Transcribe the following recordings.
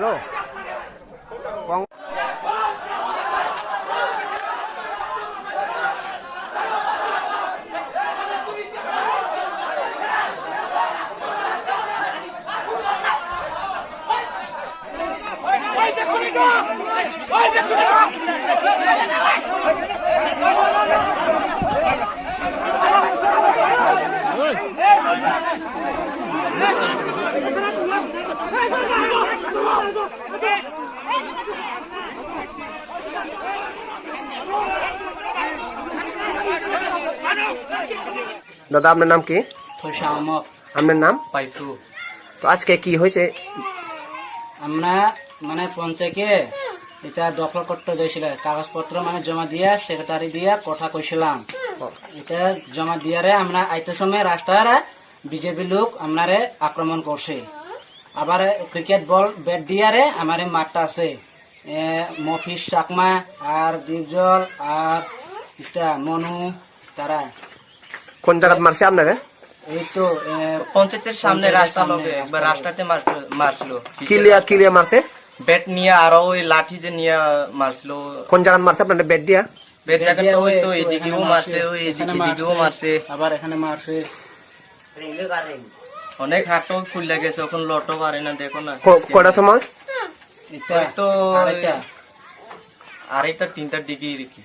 Hello দাদা আপনার নাম কি? আপনার নাম? তো আজকে কি হয়েছে? আমরা মানে পঞ্চায়েতে এটা দখল করতে দিয়েছিল, কাগজপত্র মানে জমা দিয়ে সেক্রেটারি দিয়ে কথা কইছিলাম। এটা জমা দিয়ারে আমরা আইতে সময় রাস্তার বিজেপি লোক আপনারে আক্রমণ করছে। আবার ক্রিকেট বল ব্যাট দিয়ারে আমার মাঠটা আছে মফিস চাকমা আর দীপজল আর ইটা মনু তারা। কোন জায়গায় মারছে আপনারে? এই তো পঞ্চায়েতের সামনে রাস্তা লগে একবার রাস্তাতে মারছিল। কিলিয়া মারছে? ব্যাট নিয়ে আর ওই লাঠি যে নিয়ে মারছিল। কোন জায়গায় মারছে আপনাদের? ব্যাট দিয়া? ব্যাট জায়গাটা ওই তো এদিকেও মারছে, ওই এদিকেও মারছে, আবার এখানে মারছে। অনেক হাতও ফুলে গেছে, এখন লটো পারে না। দেখো না কটার সময়? তো আড়াইটা 3টার দিকে রেখি।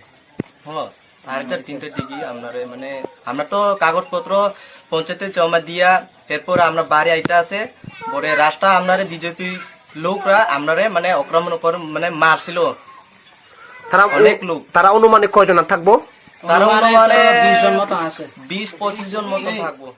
হ্যাঁ, আড়াইটা 3টার দিকে মানে আমরা তো কাগজপত্র পঞ্চায়েতে জমা দিয়া এরপর আমরা বাড়ি আইতে আছে পরে রাস্তা আপনারে বিজেপি লোকরা আপনারে মানে আক্রমণ করে মানে মারছিল। অনেক লোক। তারা অনুমানিক কয়জন থাকবো? তারা অনুমানে 20 জন মতো আছে, 20-25 জন মতো থাকবো।